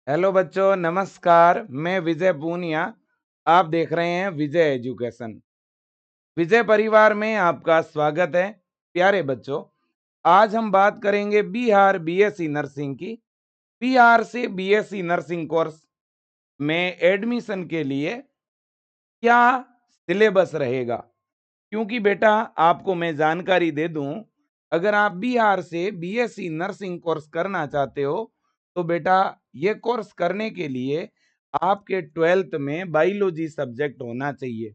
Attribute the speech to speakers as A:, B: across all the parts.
A: Hello बच्चों, नमस्कार। मैं विजय पूनिया। आप देख रहे हैं विजय एजुकेशन। विजय परिवार में आपका स्वागत है। प्यारे बच्चों, आज हम बात करेंगे बिहार बीएससी नर्सिंग की। बिहार से बीएससी नर्सिंग कोर्स में एडमिशन के लिए क्या सिलेबस रहेगा। क्योंकि बेटा, आपको मैं जानकारी दे दूं, अगर आप बिहार से बीएससी नर्सिंग कोर्स करना चाहते हो तो बेटा, ये कोर्स करने के लिए आपके 12th में बायोलॉजी सब्जेक्ट होना चाहिए।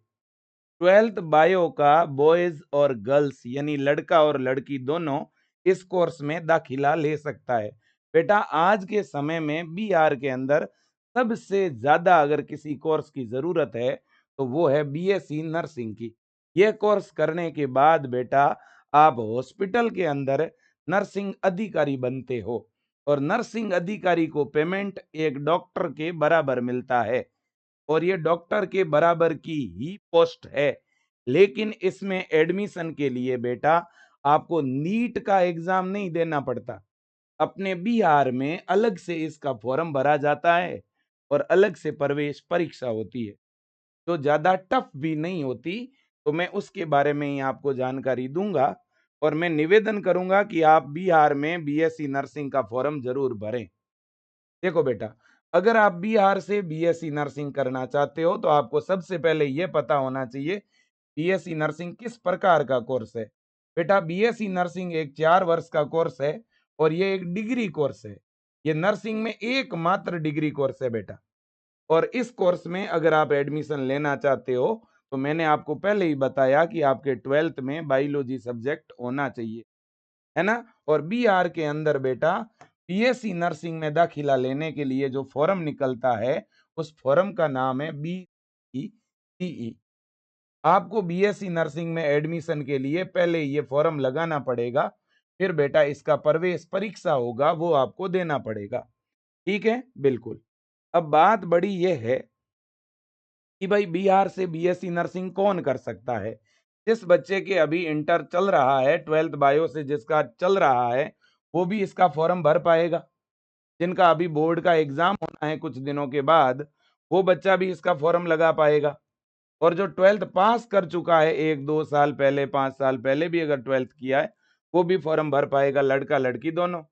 A: 12th बायो का बॉयज और गर्ल्स यानी लड़का और लड़की दोनों इस कोर्स में दाखिला ले सकता है। बेटा, आज के समय में बिहार के अंदर सबसे ज्यादा अगर किसी कोर्स की जरूरत है तो वो है बीएससी नर्सिंग की। यह कोर्स करने के बाद बेटा, आप हॉस्पिटल के अंदर नर्सिंग अधिकारी बनते हो और नर्सिंग अधिकारी को पेमेंट एक डॉक्टर के बराबर मिलता है और ये डॉक्टर के बराबर की ही पोस्ट है। लेकिन इसमें एडमिशन के लिए बेटा, आपको नीट का एग्जाम नहीं देना पड़ता। अपने बिहार में अलग से इसका फॉर्म भरा जाता है और अलग से प्रवेश परीक्षा होती है, जो ज्यादा टफ भी नहीं होती। तो मैं उसके बारे में ही आपको जानकारी दूंगा और मैं निवेदन करूंगा कि आप बिहार में बीएससी नर्सिंग का फॉर्म जरूर भरें। देखो बेटा, अगर आप बिहार से बीएससी नर्सिंग करना चाहते हो तो आपको सबसे पहले यह पता होना चाहिए बीएससी नर्सिंग किस प्रकार का कोर्स है। बेटा, बीएससी नर्सिंग एक 4 वर्ष का कोर्स है और ये एक डिग्री कोर्स है। ये नर्सिंग में एकमात्र डिग्री कोर्स है बेटा। और इस कोर्स में अगर आप एडमिशन लेना चाहते हो तो मैंने आपको पहले ही बताया कि आपके 12th में बायोलॉजी सब्जेक्ट होना चाहिए, है ना। और बिहार के अंदर बेटा, बीएससी नर्सिंग में दाखिला लेने के लिए जो फॉर्म निकलता है उस फॉर्म का नाम है BCE। आपको बीएससी नर्सिंग में एडमिशन के लिए पहले ये फॉर्म लगाना पड़ेगा, फिर बेटा इसका प्रवेश परीक्षा होगा, वो आपको देना पड़ेगा। ठीक है, बिल्कुल। अब बात बड़ी ये है कि भाई, बिहार से बीएससी नर्सिंग कौन कर सकता है। जिस बच्चे के अभी इंटर चल रहा है, 12th बायो से जिसका चल रहा है, वो भी इसका फॉर्म भर पाएगा। जिनका अभी बोर्ड का एग्जाम होना है कुछ दिनों के बाद, वो बच्चा भी इसका फॉर्म लगा पाएगा। और जो 12th पास कर चुका है 1-2 साल पहले, 5 साल पहले भी अगर 12th किया है, वो भी फॉर्म भर पाएगा, लड़का लड़की दोनों,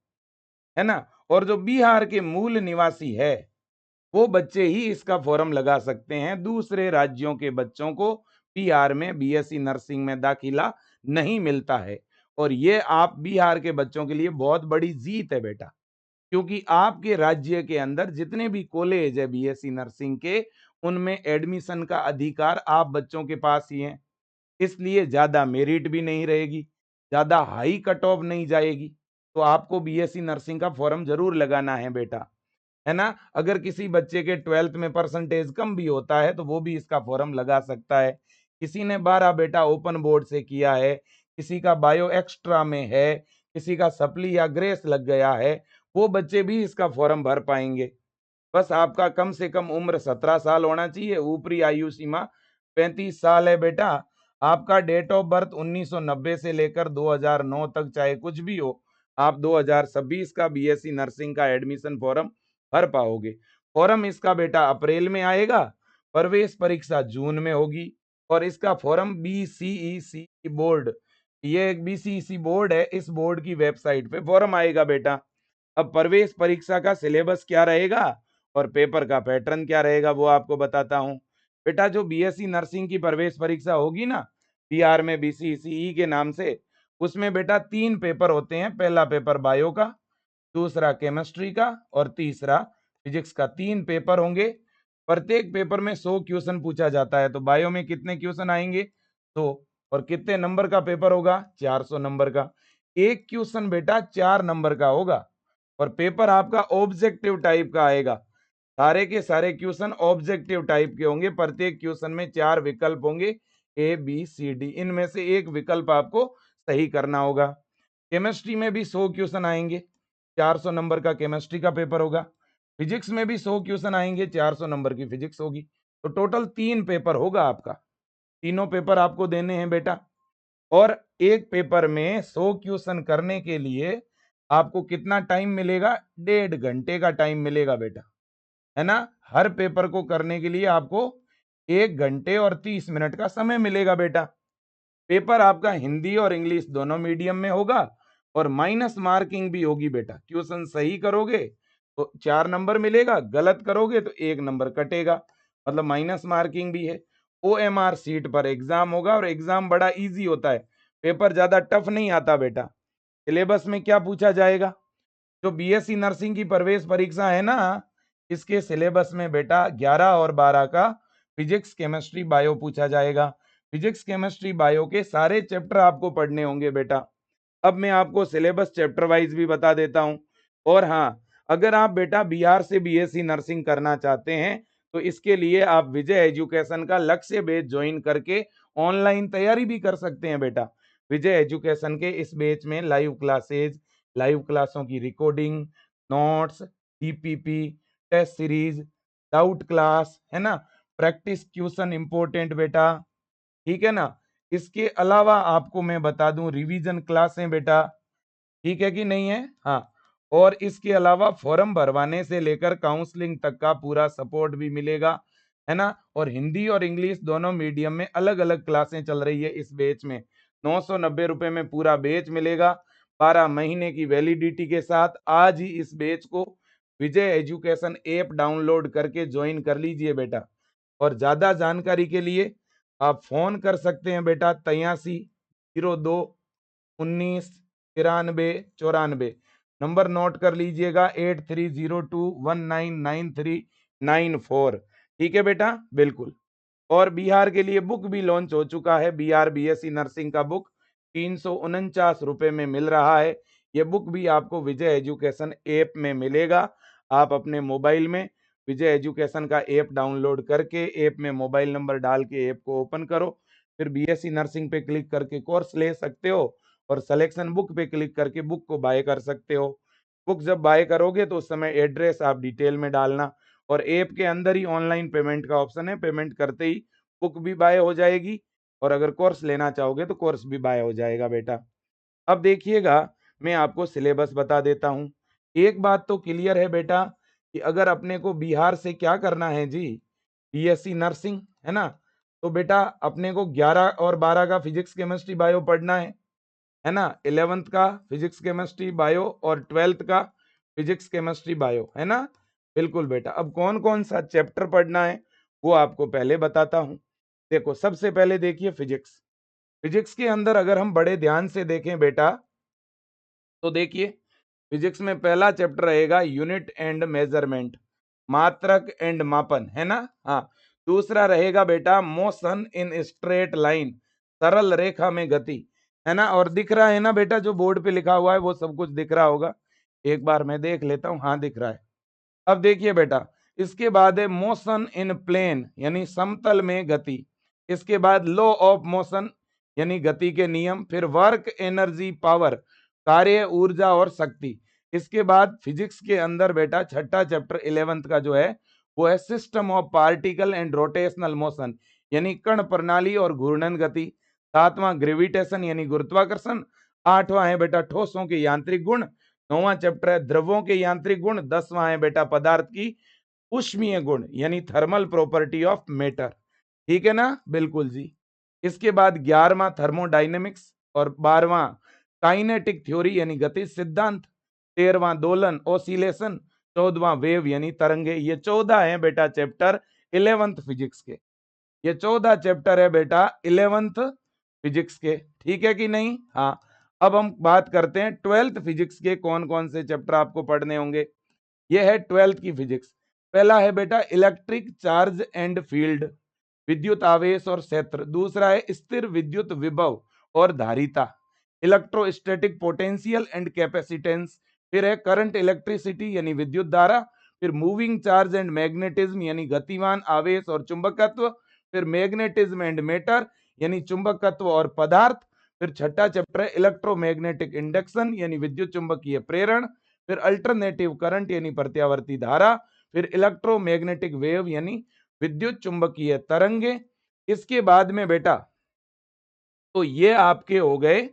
A: है ना। और जो बिहार के मूल निवासी है, वो बच्चे ही इसका फॉर्म लगा सकते हैं। दूसरे राज्यों के बच्चों को बिहार में बीएससी नर्सिंग में दाखिला नहीं मिलता है। और ये आप बिहार के बच्चों के लिए बहुत बड़ी जीत है बेटा, क्योंकि आपके राज्य के अंदर जितने भी कॉलेज है बीएससी नर्सिंग के, उनमें एडमिशन का अधिकार आप बच्चों के पास ही है। इसलिए ज्यादा मेरिट भी नहीं रहेगी, ज्यादा हाई कट ऑफ नहीं जाएगी। तो आपको बीएससी नर्सिंग का फॉर्म जरूर लगाना है बेटा, है ना। अगर किसी बच्चे के 12th में परसेंटेज कम भी होता है तो वो भी इसका फॉर्म लगा सकता है। किसी ने 12 बेटा ओपन बोर्ड से किया है, किसी का बायो एक्स्ट्रा में है, किसी का सप्ली या ग्रेस लग गया है, वो बच्चे भी इसका फॉर्म भर पाएंगे। बस आपका कम से कम उम्र 17 साल होना चाहिए। ऊपरी आयु सीमा 35 साल है बेटा। आपका डेट ऑफ बर्थ 1990 से लेकर 2009 तक चाहे कुछ भी हो, आप 2026 का बीएससी नर्सिंग का एडमिशन फॉर्म भर पाओगे। फॉर्म इसका बेटा अप्रैल में आएगा, प्रवेश परीक्षा जून में होगी। और इसका फॉर्म बीसीईसी बोर्ड, ये एक बीसीईसी बोर्ड है, इस बोर्ड की वेबसाइट पे फॉर्म आएगा बेटा। अब प्रवेश परीक्षा का सिलेबस क्या रहेगा और पेपर का पैटर्न क्या रहेगा वो आपको बताता हूं। बेटा, जो बीएससी नर्सिंग की प्रवेश परीक्षा होगी ना बिहार में बीसीसीई के नाम से, उसमें बेटा 3 पेपर होते हैं। पहला पेपर बायो का, दूसरा केमिस्ट्री का और तीसरा फिजिक्स का। 3 पेपर होंगे। प्रत्येक पेपर में 100 क्वेश्चन पूछा जाता है। तो बायो में कितने क्वेश्चन आएंगे? 100। और कितने नंबर का पेपर होगा? 400 नंबर का। एक क्वेश्चन बेटा 4 नंबर का होगा और पेपर आपका ऑब्जेक्टिव टाइप का आएगा। सारे के सारे क्वेश्चन ऑब्जेक्टिव टाइप के होंगे। प्रत्येक क्वेश्चन में 4 विकल्प होंगे, ABCD। इनमें से एक विकल्प आपको सही करना होगा। केमिस्ट्री में भी 100 क्वेश्चन आएंगे, 400 नंबर का केमिस्ट्री का पेपर होगा। फिजिक्स में भी 100 क्वेश्चन आएंगे, 400 नंबर की फिजिक्स होगी। तो टोटल 3 पेपर होगा आपका। तीनों पेपर आपको देने हैं बेटा। और एक पेपर में 100 क्वेश्चन करने के लिए आपको कितना टाइम मिलेगा? 1.5 घंटे का टाइम मिलेगा बेटा। है ना। हर पेपर को करने के लिए आपको 1 घंटे और 30 मिनट का समय मिलेगा बेटा। पेपर आपका हिंदी और इंग्लिश दोनों मीडियम में होगा और माइनस मार्किंग भी होगी बेटा। क्वेश्चन सही करोगे तो 4 नंबर मिलेगा, गलत करोगे तो 1 नंबर कटेगा, मतलब माइनस मार्किंग भी है। OMR सीट पर एग्जाम होगा और एग्जाम बड़ा इजी होता है, पेपर ज्यादा टफ नहीं आता बेटा। सिलेबस में क्या पूछा जाएगा? जो BSc नर्सिंग की प्रवेश परीक्षा है ना, इसके सिलेबस में बेटा 11 और 12 का फिजिक्स केमिस्ट्री बायो पूछा जाएगा। फिजिक्स केमिस्ट्री बायो के सारे चैप्टर आपको पढ़ने होंगे बेटा। अब मैं आपको सिलेबस चैप्टर वाइज भी बता देता हूं। और हाँ, अगर आप बेटा बिहार से BSc नर्सिंग करना चाहते हैं तो इसके लिए आप विजय एजुकेशन का लक्ष्य बैच ज्वाइन करके ऑनलाइन तैयारी भी कर सकते हैं बेटा। विजय एजुकेशन के इस बैच में लाइव क्लासेज, लाइव क्लासों की recording, notes, DPP, test series, doubt class, है ना, प्रैक्टिस क्वेश्चन इंपॉर्टेंट बेटा, ठीक है ना। इसके अलावा आपको मैं बता दूं रिवीजन क्लासें बेटा, ठीक है कि नहीं है? हाँ। और इसके अलावा फॉर्म भरवाने से लेकर काउंसलिंग तक का पूरा सपोर्ट भी मिलेगा, है ना। और हिंदी और इंग्लिश दोनों मीडियम में अलग अलग क्लासें चल रही है इस बैच में। 990 रुपए में पूरा बैच मिलेगा, 12 महीने की वैलिडिटी के साथ। आज ही इस बैच को विजय एजुकेशन ऐप डाउनलोड करके ज्वाइन कर लीजिए बेटा। और ज्यादा जानकारी के लिए आप फोन कर सकते हैं बेटा, 8302 19 93 94। नंबर नोट कर लीजिएगा, 8302199394। ठीक है बेटा, बिल्कुल। और बिहार के लिए बुक भी लॉन्च हो चुका है, बिहार BSc नर्सिंग का बुक 349 रुपए में मिल रहा है। ये बुक भी आपको विजय एजुकेशन ऐप में मिलेगा। आप अपने मोबाइल में विजय एजुकेशन का ऐप डाउनलोड करके ऐप में मोबाइल नंबर डाल के ऐप को ओपन करो, फिर BSc नर्सिंग पे क्लिक करके कोर्स ले सकते हो और सिलेक्शन बुक पे क्लिक करके बुक को बाय कर सकते हो। बुक जब बाय करोगे तो उस समय एड्रेस आप डिटेल में डालना और ऐप के अंदर ही ऑनलाइन पेमेंट का ऑप्शन है, पेमेंट करते ही बुक भी बाय हो जाएगी और अगर कोर्स लेना चाहोगे तो कोर्स भी बाय हो जाएगा बेटा। अब देखिएगा, मैं आपको सिलेबस बता देता हूं। एक बात तो क्लियर है बेटा कि अगर अपने को बिहार से क्या करना है जी, BSc नर्सिंग, है ना, तो बेटा अपने को 11 और 12 का फिजिक्स केमिस्ट्री बायो पढ़ना है ना। 11th का फिजिक्स केमिस्ट्री बायो और 12th का फिजिक्स केमिस्ट्री बायो, है ना। बिल्कुल बेटा। अब कौन कौन सा चैप्टर पढ़ना है वो आपको पहले बताता हूं। देखो, सबसे पहले देखिए फिजिक्स। फिजिक्स के अंदर अगर हम बड़े ध्यान से देखें बेटा तो देखिए, फिजिक्स में पहला चैप्टर रहेगा यूनिट एंड मेजरमेंट, मात्रक एंड मापन, है ना। हाँ। दूसरा रहेगा बेटा मोशन इन स्ट्रेट लाइन, सरल रेखा में गति, है ना। और दिख रहा है ना बेटा, जो बोर्ड पे लिखा हुआ है वो सब कुछ दिख रहा होगा। एक बार मैं देख लेता हूँ, हाँ दिख रहा है। अब देखिए बेटा, इसके बाद है मोशन इन प्लेन यानी समतल में गति। इसके बाद लॉ ऑफ मोशन यानी गति के नियम। फिर वर्क एनर्जी पावर, कार्य ऊर्जा और शक्ति। इसके बाद फिजिक्स के अंदर बेटा छठा चैप्टर 11th का जो है वो है system of particle and rotational motion यानी कण प्रणाली और घूर्णन गति। सातवां ग्रेविटेशन यानी गुरुत्वाकर्षण। आठवां है बेटा ठोसों के यांत्रिक गुण। नौवां चैप्टर है द्रवों के यांत्रिक गुण। 10वां है बेटा पदार्थ की उष्मीय गुण यानी थर्मल प्रॉपर्टी ऑफ मैटर। ठीक है ना, बिल्कुल जी। इसके बाद 11वां थर्मोडायनेमिक्स और 12वां काइनेटिक थ्योरी यानी गतिज सिद्धांत। 13वां दोलन ओसिलेशन। 14वां वेव यानी तरंगे। ये 14 है बेटा चैप्टर 11th फिजिक्स के। ये 14 चैप्टर है बेटा 11th फिजिक्स के, ठीक है कि नहीं? हाँ। अब हम बात करते हैं 12th फिजिक्स के कौन कौन से चैप्टर आपको पढ़ने होंगे। ये है 12th की फिजिक्स। पहला है बेटा इलेक्ट्रिक चार्ज एंड फील्ड, विद्युत आवेश और क्षेत्र। दूसरा है स्थिर विद्युत विभव और धारिता, इलेक्ट्रोस्टैटिक पोटेंशियल एंड कैपेसिटेंस। फिर है करंट इलेक्ट्रिसिटी यानी विद्युत धारा। फिर मूविंग चार्ज एंड मैग्नेटिज्म यानी गतिमान आवेश और चुंबकत्व। फिर मैग्नेटिज्म एंड मैटर यानी चुंबकत्व और पदार्थ। फिर छठा चैप्टर है इलेक्ट्रोमैग्नेटिक इंडक्शन यानी विद्युत चुंबकीय प्रेरण। फिर अल्टरनेटिव करंट यानी प्रत्यावर्ती धारा। फिर इलेक्ट्रोमैग्नेटिक वेव यानी विद्युत चुंबकीय तरंगे। इसके बाद में बेटा तो ये आपके हो गए,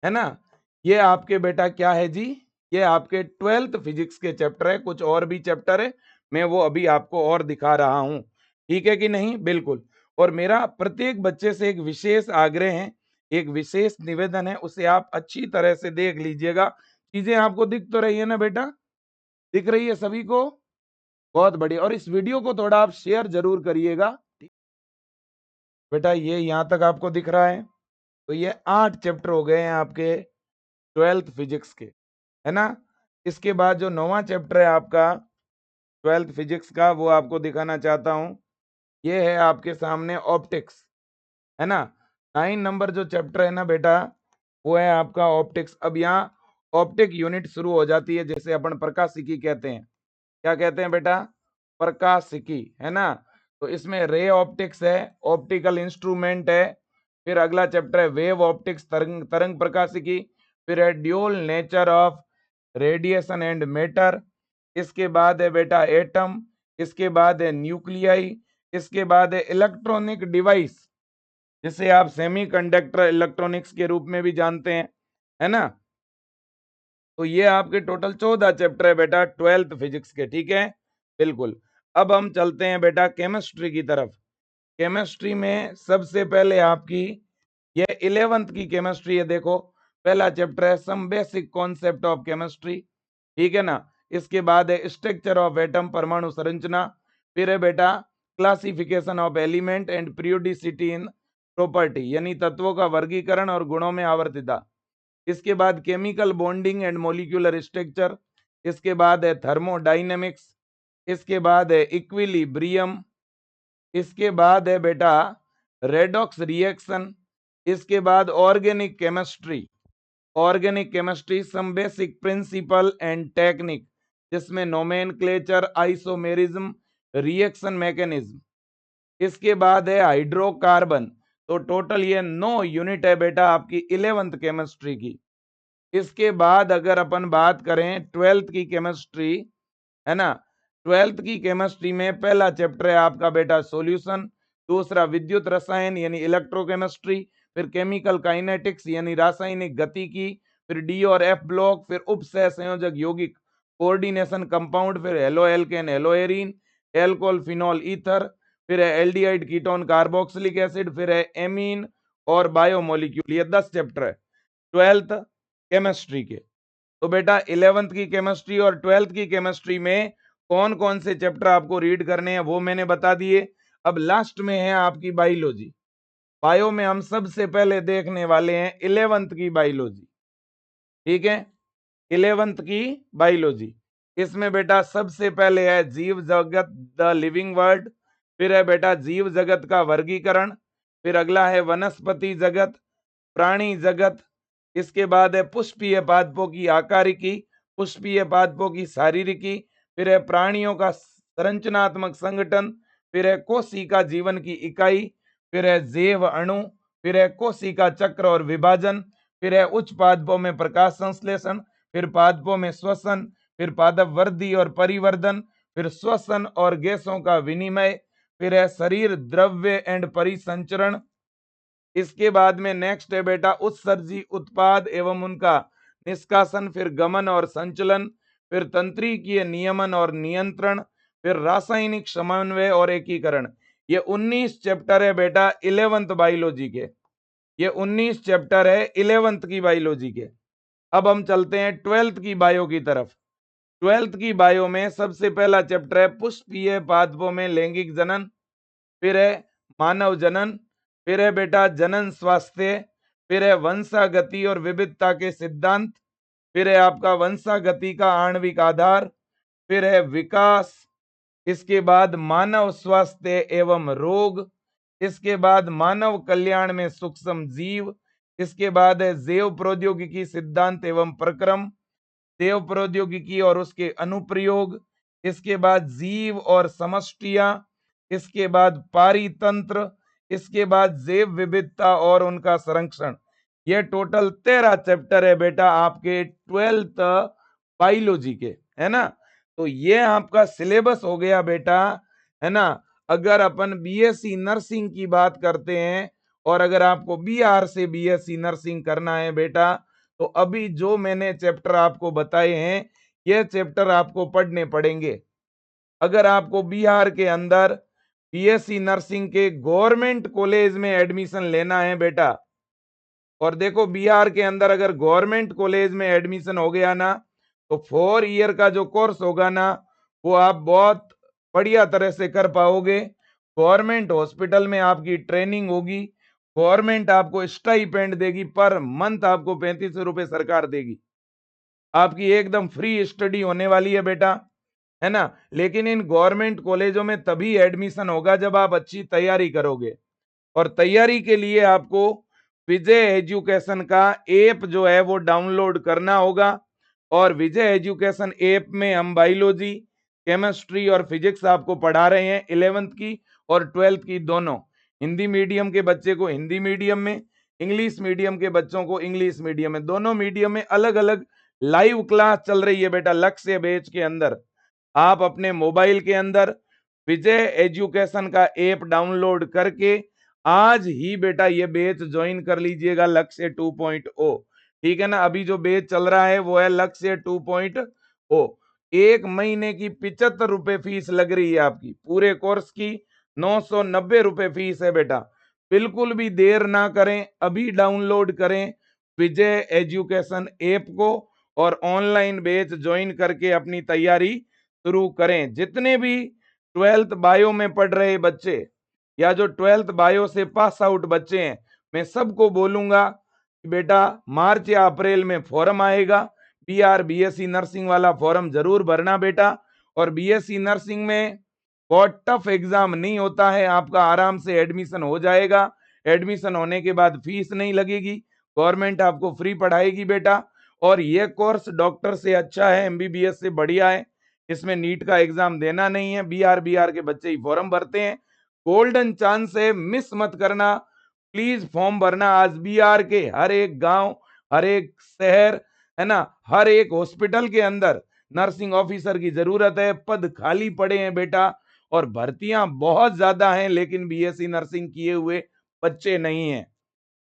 A: है ना। ये आपके बेटा क्या है जी, ये आपके 12th फिजिक्स के चैप्टर है। कुछ और भी चैप्टर है, मैं वो अभी आपको और दिखा रहा हूं। ठीक है कि नहीं? बिल्कुल। और मेरा प्रत्येक बच्चे से एक विशेष आग्रह है, एक विशेष निवेदन है, उसे आप अच्छी तरह से देख लीजिएगा। चीजें आपको दिख तो रही है ना बेटा? दिख रही है सभी को? बहुत बढ़िया। और इस वीडियो को थोड़ा आप शेयर जरूर करिएगा बेटा। ये यहाँ तक आपको दिख रहा है? तो ये 8 चैप्टर हो गए हैं आपके 12th फिजिक्स के, है ना? इसके बाद जो 9वां चैप्टर है आपका 12th फिजिक्स का, वो आपको दिखाना चाहता हूं। ये है आपके सामने ऑप्टिक्स, है ना? 9 नंबर जो चैप्टर है ना बेटा, वो है आपका ऑप्टिक्स। अब यहाँ ऑप्टिक यूनिट शुरू हो जाती है, जैसे अपन प्रकाशिकी कहते हैं। क्या कहते हैं बेटा? प्रकाशिकी, है ना? तो इसमें रे ऑप्टिक्स है, ऑप्टिकल इंस्ट्रूमेंट है। फिर अगला चैप्टर है वेव ऑप्टिक्स, तरंग तरंग प्रकाशिकी। फिर है dual nature of radiation and matter. इसके बाद है बेटा एटम। इसके बाद है न्यूक्लियाई। इसके बाद है इलेक्ट्रॉनिक डिवाइस, जिसे आप सेमीकंडक्टर इलेक्ट्रॉनिक्स के रूप में भी जानते हैं, है ना? तो ये आपके टोटल 14 चैप्टर है बेटा 12th फिजिक्स के। ठीक है, बिल्कुल। अब हम चलते हैं बेटा केमिस्ट्री की तरफ। केमिस्ट्री में सबसे पहले आपकी ये 11th की केमिस्ट्री है। देखो, पहला चैप्टर है some basic concept of chemistry, ठीक है ना? इसके बाद है स्ट्रक्चर ऑफ एटम, परमाणु संरचना। फिर है बेटा classification of element and periodicity in property, यानी तत्वों का वर्गीकरण और गुणों में आवर्तिता। इसके बाद chemical bonding and molecular structure. इसके बाद है थर्मोडाइनेमिक्स। इसके बाद है इक्विलिब्रियम। इसके बाद है बेटा रेडॉक्स रिएक्शन। इसके बाद organic chemistry. Organic chemistry some basic principle and technique, जिसमें नोमेनक्लेचर, आइसोमेरिज्म, रिएक्शन मैकेनिज्म। इसके बाद है हाइड्रोकार्बन। तो टोटल ये 9 यूनिट है बेटा आपकी 11th केमिस्ट्री की। इसके बाद अगर अपन बात करें 12th की केमिस्ट्री, है ना? 12th की केमिस्ट्री में पहला चैप्टर है आपका बेटा सॉल्यूशन। दूसरा विद्युत रसायन यानी इलेक्ट्रोकेमिस्ट्री। फिर केमिकल काइनेटिक्स यानी रासायनिक गतिकी। फिर डी और एफ ब्लॉक। फिर उपसह संयोजक यौगिक कोऑर्डिनेशन कंपाउंड। फिर halo alkane, hello arene, alcohol, phenol, ether. फिर है एल्डिहाइड, कीटोन, कार्बोक्सिलिक एसिड। फिर है एमीन और बायोमोलिक्यूल। ये 10 चैप्टर है 12th केमिस्ट्री के। तो बेटा 11th की केमिस्ट्री और 12th की केमिस्ट्री में कौन कौन से चैप्टर आपको रीड करने हैं वो मैंने बता दिए। अब लास्ट में है आपकी बायोलॉजी। बायो में हम सबसे पहले देखने वाले हैं 11th की बायोलॉजी, ठीक है? 11th की बायोलॉजी, इसमें बेटा सबसे पहले है जीव जगत, द लिविंग वर्ल्ड। फिर है बेटा जीव जगत का वर्गीकरण। फिर अगला है वनस्पति जगत, प्राणी जगत। इसके बाद है पुष्पीय पादपों की आकारिकी, पुष्पीय पादपों की शारीरिकी। फिर है प्राणियों का संरचनात्मक संगठन। फिर है कोशिका जीवन की इकाई। फिर है जैव अणु। फिर है कोशिका चक्र और विभाजन। फिर है उच्च पादपों में प्रकाश संश्लेषण। फिर पादपों में श्वसन। फिर पादप वृद्धि और परिवर्धन। फिर श्वसन और गैसों का विनिमय। फिर है शरीर द्रव्य एंड परिसंचरण। इसके बाद में नेक्स्ट है बेटा उत्सर्जी उत्पाद एवं उनका निष्कासन। फिर गमन और संचलन। फिर तंत्रिकीय नियमन और नियंत्रण। फिर रासायनिक समन्वय और एकीकरण। ये 19 चैप्टर है बेटा 11th बायोलॉजी के। ये 19 चैप्टर है 11th की बायोलॉजी के। अब हम चलते हैं 12th की बायो की तरफ। 12th की बायो में सबसे पहला चैप्टर है पुष्पीय पादपों में लैंगिक जनन। फिर है मानव जनन। फिर है बेटा जनन स्वास्थ्य। फिर है वंशागति और विविधता के सिद्धांत। फिर है आपका वंशागति का आणविक आधार। फिर है विकास। इसके बाद मानव स्वास्थ्य एवं रोग। इसके बाद मानव कल्याण में सूक्ष्म जीव। इसके बाद है जैव प्रौद्योगिकी सिद्धांत एवं प्रक्रम, जैव प्रौद्योगिकी और उसके अनुप्रयोग। इसके बाद जीव और समष्टियां। इसके बाद पारितंत्र। इसके बाद जैव विविधता और उनका संरक्षण। ये टोटल 13 चैप्टर है बेटा आपके 12th बायोलॉजी के, है ना? तो ये आपका सिलेबस हो गया बेटा, है ना? अगर अपन बीएससी नर्सिंग की बात करते हैं और अगर आपको बीआर से बीएससी नर्सिंग करना है बेटा, तो अभी जो मैंने चैप्टर आपको बताए हैं ये चैप्टर आपको पढ़ने पड़ेंगे। अगर आपको बिहार के अंदर बीएससी नर्सिंग के गवर्नमेंट कॉलेज में एडमिशन लेना है बेटा, और देखो बिहार के अंदर अगर गवर्नमेंट कॉलेज में एडमिशन हो गया ना, तो 4 ईयर का जो कोर्स होगा ना, वो आप बहुत बढ़िया तरह से कर पाओगे। गवर्नमेंट हॉस्पिटल में आपकी ट्रेनिंग होगी, गवर्नमेंट आपको स्टाइपेंड देगी, पर मंथ आपको 35 रुपए सरकार देगी। आपकी एकदम फ्री स्टडी होने वाली है बेटा, है ना। लेकिन इन गवर्नमेंट कॉलेजों में तभी एडमिशन होगा जब आप अच्छी तैयारी करोगे, और तैयारी के लिए आपको विजय एजुकेशन का ऐप जो है वो डाउनलोड करना होगा। और विजय एजुकेशन ऐप में हम बायोलॉजी, केमिस्ट्री और फिजिक्स आपको पढ़ा रहे हैं, 11th की और 12th की दोनों। हिंदी मीडियम के बच्चे को हिंदी मीडियम में, इंग्लिश मीडियम के बच्चों को इंग्लिश मीडियम में, दोनों मीडियम में अलग अलग लाइव क्लास चल रही है बेटा। लक्ष्य बैच के अंदर आप अपने मोबाइल के अंदर विजय एजुकेशन का ऐप डाउनलोड करके आज ही बेटा ये बैच ज्वाइन कर लीजिएगा, लक्ष्य 2.0। ठीक है ना। अभी जो बैच चल रहा है वो है लक्ष्य 2.0। 1 महीने की 75 रुपए फीस लग रही है आपकी, पूरे कोर्स की 990 रुपए फीस है बेटा। बिल्कुल भी देर ना करें, अभी डाउनलोड करें विजय एजुकेशन ऐप को, और ऑनलाइन बैच ज्वाइन करके अपनी तैयारी शुरू करें। जितने भी 12th बायो में पढ़ रहे बच्चे या जो 12th बायो से पास आउट बच्चे हैं, मैं सबको बोलूंगा कि बेटा मार्च या अप्रैल में फॉर्म आएगा, बीएससी नर्सिंग वाला फॉर्म जरूर भरना बेटा। और बीएससी नर्सिंग में बहुत टफ एग्जाम नहीं होता है, आपका आराम से एडमिशन हो जाएगा। एडमिशन होने के बाद फीस नहीं लगेगी, गवर्नमेंट आपको फ्री पढ़ाएगी बेटा। और ये कोर्स डॉक्टर से अच्छा है, एमबीबीएस से बढ़िया है। इसमें नीट का एग्जाम देना नहीं है, बीआर के बच्चे ही फॉर्म भरते हैं। गोल्डन चांस है, मिस मत करना, प्लीज फॉर्म भरना। आज बिहार के हर एक गांव, हर एक शहर, है ना, हर एक हॉस्पिटल के अंदर नर्सिंग ऑफिसर की जरूरत है। पद खाली पड़े हैं बेटा, और भर्तियां बहुत ज्यादा हैं, लेकिन बीएससी नर्सिंग किए हुए बच्चे नहीं हैं।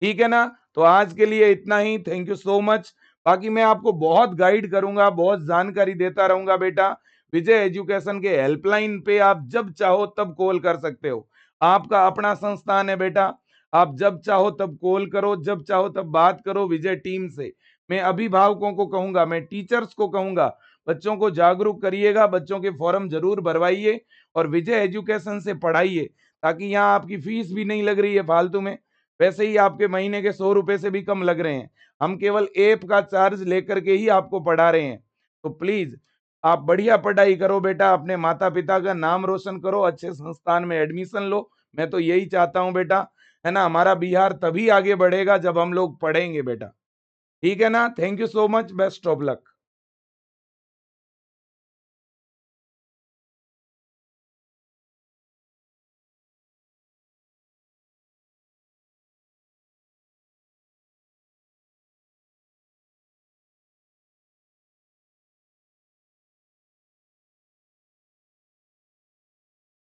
A: ठीक है ना। तो आज के लिए इतना ही, थैंक यू सो मच। बाकी मैं आपको बहुत गाइड करूंगा, बहुत जानकारी देता रहूंगा बेटा। विजय एजुकेशन के हेल्पलाइन पे आप जब चाहो तब कॉल कर सकते हो, आपका अपना संस्थान है बेटा। आप जब चाहो तब कॉल करो, जब चाहो तब बात करो विजय टीम से। मैं अभिभावकों को कहूंगा, मैं टीचर्स को कहूंगा, बच्चों को जागरूक करिएगा, बच्चों के फॉर्म जरूर भरवाइए और विजय एजुकेशन से पढ़ाइए, ताकि यहाँ आपकी फीस भी नहीं लग रही है फालतू में। वैसे ही आपके महीने के 100 रुपए से भी कम लग रहे हैं, हम केवल ऐप का चार्ज लेकर के ही आपको पढ़ा रहे हैं। तो प्लीज आप बढ़िया पढ़ाई करो बेटा, अपने माता पिता का नाम रोशन करो, अच्छे संस्थान में एडमिशन लो। मैं तो यही चाहता हूं बेटा, है ना। हमारा बिहार तभी आगे बढ़ेगा जब हम लोग पढ़ेंगे बेटा। ठीक है ना। Thank you so much, best of luck.